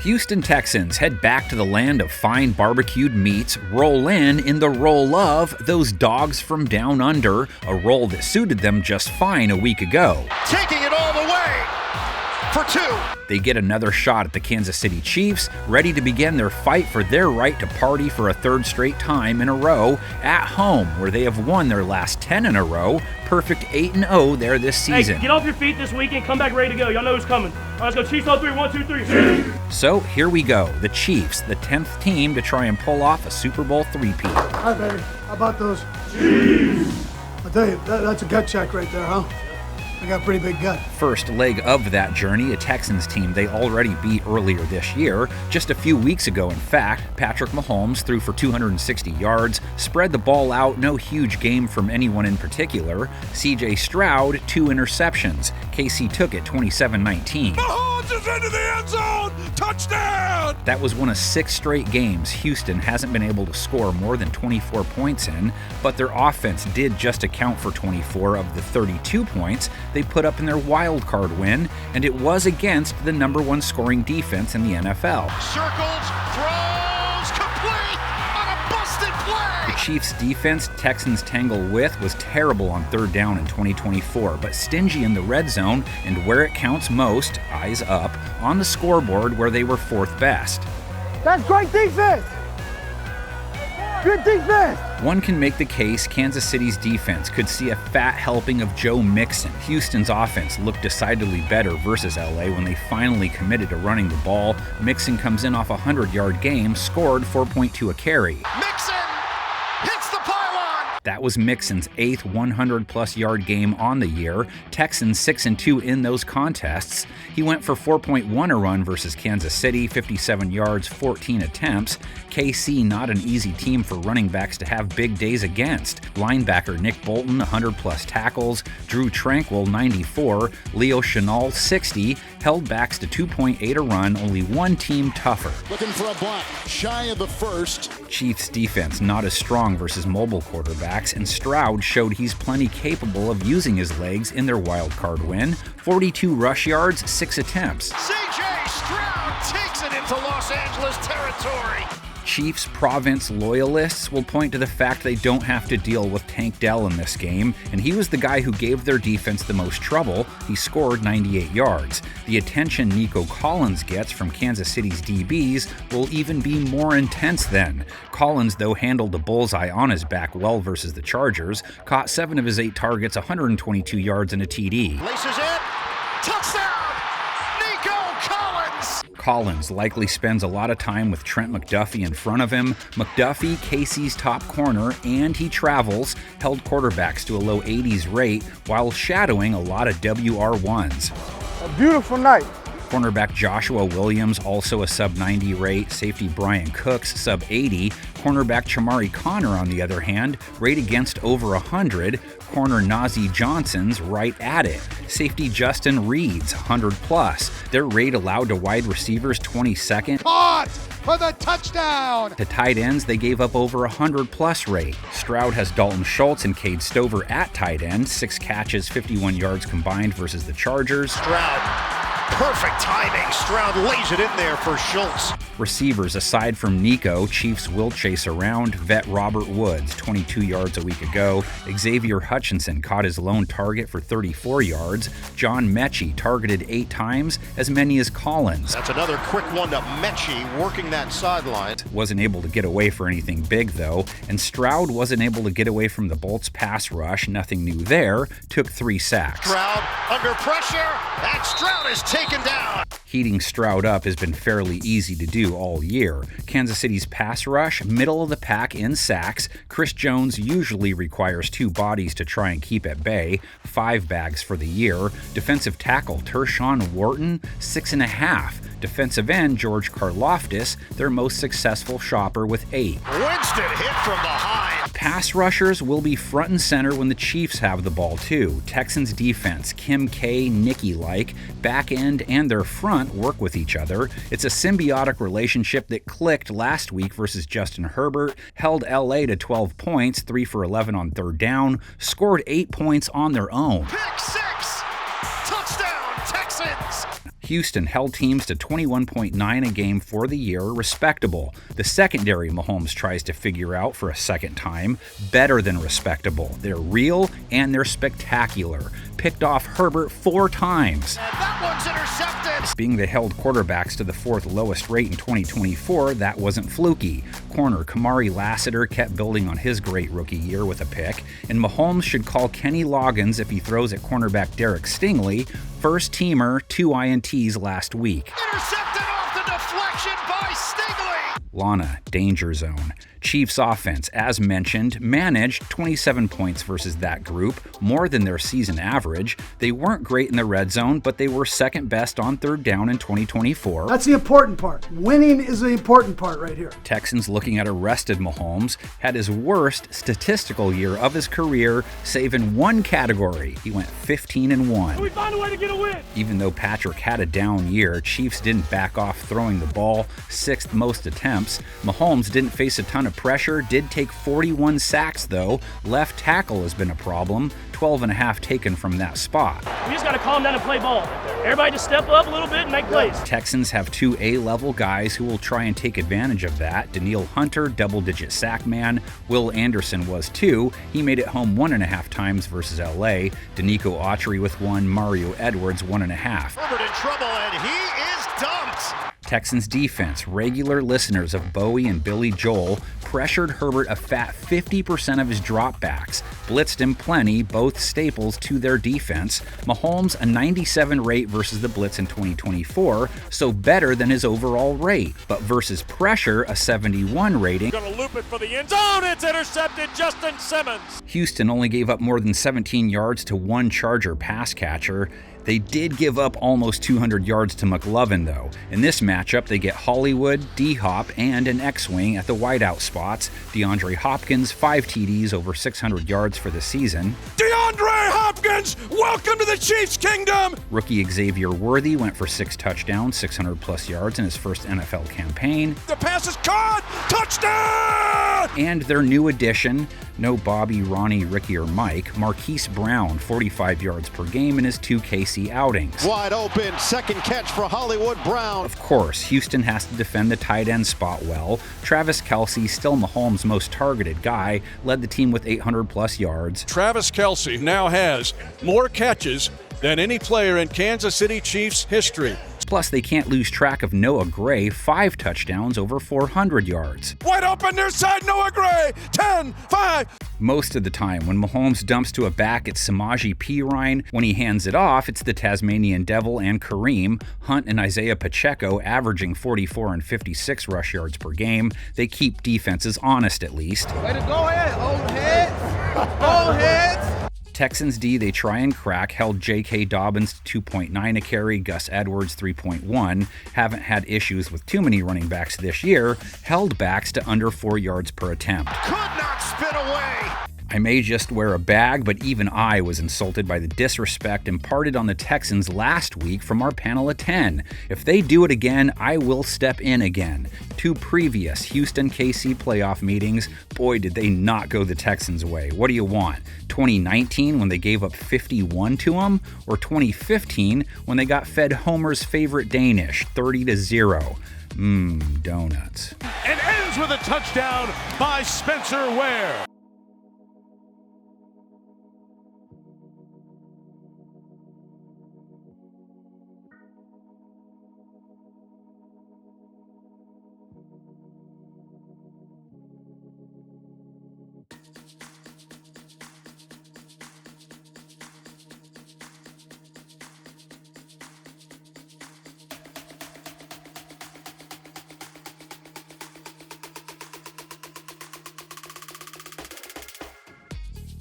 Houston Texans head back to the land of fine barbecued meats, roll in the role of those dogs from down under, a role that suited them just fine a week ago. Taking it all the way for two. They get another shot at the Kansas City Chiefs, ready to begin their fight for their right to party for a third straight time in a row at home, where they have won their last 10 in a row. Perfect 8-0 there this season. Hey, get off your feet this weekend, come back ready to go. Y'all know who's coming. All right, let's go Chiefs on 3, 1, 2, 3. So here we go, the Chiefs, the 10th team to try and pull off a Super Bowl three-peat. Hi, baby. How about those Chiefs? I'll tell you, that's a gut check right there, huh? I got a pretty big gut. First leg of that journey, a Texans team they already beat earlier this year. Just a few weeks ago, in fact, Patrick Mahomes threw for 260 yards, spread the ball out, no huge game from anyone in particular. C.J. Stroud, 2 interceptions. KC took it 27-19. Mahomes is into the end zone! Touchdown! That was one of 6 straight games Houston hasn't been able to score more than 24 points in, but their offense did just account for 24 of the 32 points they put up in their wild card win, and it was against the #1 scoring defense in the NFL. Circles, throws, complete on a busted play! The Chiefs' defense Texans tangle with was terrible on third down in 2024, but stingy in the red zone and where it counts most, eyes up, on the scoreboard where they were 4th best. That's great defense! Good defense! One can make the case Kansas City's defense could see a fat helping of Joe Mixon. Houston's offense looked decidedly better versus LA when they finally committed to running the ball. Mixon comes in off a 100-yard game, scored 4.2 a carry. Mixon hits the pylon! That was Mixon's 8th 100-plus yard game on the year. Texans 6-2 in those contests. He went for 4.1 a run versus Kansas City, 57 yards, 14 attempts. KC not an easy team for running backs to have big days against. Linebacker Nick Bolton, 100-plus tackles. Drew Tranquill, 94. Leo Chenal, 60. Held backs to 2.8 a run, only one team tougher. Looking for a block, shy of the first. Chiefs defense not as strong versus mobile quarterbacks, and Stroud showed he's plenty capable of using his legs in their wild card win. 42 rush yards, 6 attempts. C.J. Stroud takes it into Los Angeles territory. Chiefs Province loyalists will point to the fact they don't have to deal with Tank Dell in this game, and he was the guy who gave their defense the most trouble. He scored 98 yards. The attention Nico Collins gets from Kansas City's DBs will even be more intense then. Collins, though, handled the bullseye on his back well versus the Chargers, caught 7 of his 8 targets, 122 yards and a TD. Laces it, touchdown! Collins likely spends a lot of time with Trent McDuffie in front of him. McDuffie, KC's top corner, and he travels, held quarterbacks to a low 80s rate while shadowing a lot of WR1s. A beautiful night. Cornerback Joshua Williams, also a sub-90 rate. Safety Brian Cooks, sub-80. Cornerback Chamari Connor, on the other hand, rate against over 100. Corner Najee Johnson's right at it. Safety Justin Reed's 100+. Their rate allowed to wide receivers 22nd. Caught for the touchdown! To tight ends, they gave up over 100+ rate. Stroud has Dalton Schultz and Cade Stover at tight end. 6 catches, 51 yards combined versus the Chargers. Stroud. Perfect timing. Stroud lays it in there for Schultz. Receivers, aside from Nico, Chiefs will chase around. Vet Robert Woods, 22 yards a week ago. Xavier Hutchinson caught his lone target for 34 yards. John Mechie targeted 8 times, as many as Collins. That's another quick one to Mechie working that sideline. Wasn't able to get away for anything big, though. And Stroud wasn't able to get away from the Bolts' pass rush. Nothing new there. Took 3 sacks. Stroud under pressure, and Stroud is taken down. Heating Stroud up has been fairly easy to do all year. Kansas City's pass rush, middle of the pack in sacks. Chris Jones usually requires 2 bodies to try and keep at bay. 5 bags for the year. Defensive tackle Tershawn Wharton, 6.5. Defensive end George Karlaftis, their most successful shopper, with 8. Winston hit from behind. Pass rushers will be front and center when the Chiefs have the ball too. Texans defense, Kim K, Nicky-like, back end and their front work with each other. It's a symbiotic relationship that clicked last week versus Justin Herbert, held LA to 12 points, 3 for 11 on third down, scored 8 points on their own. Pick 6! Touchdown, Texans! Houston held teams to 21.9 a game for the year, respectable. The secondary Mahomes tries to figure out for a second time, better than respectable. They're real and they're spectacular. Picked off Herbert 4 times. And that one's intercepted. Being they held quarterbacks to the 4th lowest rate in 2024, that wasn't fluky. Corner Kamari Lassiter kept building on his great rookie year with a pick, and Mahomes should call Kenny Loggins if he throws at cornerback Derek Stingley. First teamer, 2 INTs last week. Intercepted off the deflection by Stingley. Lana, danger zone. Chiefs offense, as mentioned, managed 27 points versus that group, more than their season average. They weren't great in the red zone, but they were second best on third down in 2024. That's the important part. Winning is the important part right here. Texans, looking at arrested Mahomes, had his worst statistical year of his career, save in one category. He went 15-1. We find a way to get a win. Even though Patrick had a down year, Chiefs didn't back off throwing the ball, 6th most attempts. Mahomes didn't face a ton of pressure, did take 41 sacks though. Left tackle has been a problem, 12.5 taken from that spot. We just got to calm down and play ball. Everybody just step up a little bit and make plays. Texans have 2 A-level guys who will try and take advantage of that. Daniil Hunter, double-digit sack man. Will Anderson was 2. He made it home 1.5 times versus LA. Danico Autry with 1. Mario Edwards 1.5. Herbert in trouble, and he is dumped. Texans defense, regular listeners of Bowie and Billy Joel, pressured Herbert a fat 50% of his dropbacks, blitzed him plenty, both staples to their defense. Mahomes a 97 rate versus the blitz in 2024, so better than his overall rate, but versus pressure a 71 rating. Gonna loop it for the end zone, it's intercepted, Justin Simmons. Houston only gave up more than 17 yards to 1 Charger pass catcher. They did give up almost 200 yards to McLovin, though. In this matchup, they get Hollywood, D-Hop, and an X-Wing at the wideout spots. DeAndre Hopkins, 5 TDs, over 600 yards for the season. DeAndre Hopkins, welcome to the Chiefs Kingdom! Rookie Xavier Worthy went for 6 touchdowns, 600-plus yards in his first NFL campaign. The pass is caught! Touchdown! And their new addition, no Bobby, Ronnie, Ricky, or Mike, Marquise Brown, 45 yards per game in his 2 KC outings. Wide open, second catch for Hollywood Brown. Of course, Houston has to defend the tight end spot well. Travis Kelce, still Mahomes' most targeted guy, led the team with 800-plus yards. Travis Kelce now has more catches than any player in Kansas City Chiefs history. Plus, they can't lose track of Noah Gray, 5 touchdowns, over 400 yards. Wide open near side, Noah Gray, 10-5. Most of the time, when Mahomes dumps to a back, it's Samaje Perine. When he hands it off, it's the Tasmanian Devil and Kareem. Hunt and Isaiah Pacheco averaging 44 and 56 rush yards per game. They keep defenses honest, at least. Way to go ahead, old heads. Old heads. Texans D, they try and crack, held J.K. Dobbins to 2.9 a carry, Gus Edwards 3.1. Haven't had issues with too many running backs this year, held backs to under 4 yards per attempt. Could not spin away. I may just wear a bag, but even I was insulted by the disrespect imparted on the Texans last week from our panel of 10. If they do it again, I will step in again. 2 previous Houston-KC playoff meetings, boy, did they not go the Texans' way. What do you want? 2019 when they gave up 51 to them? Or 2015 when they got fed Homer's favorite Danish, 30-0? Donuts. And ends with a touchdown by Spencer Ware.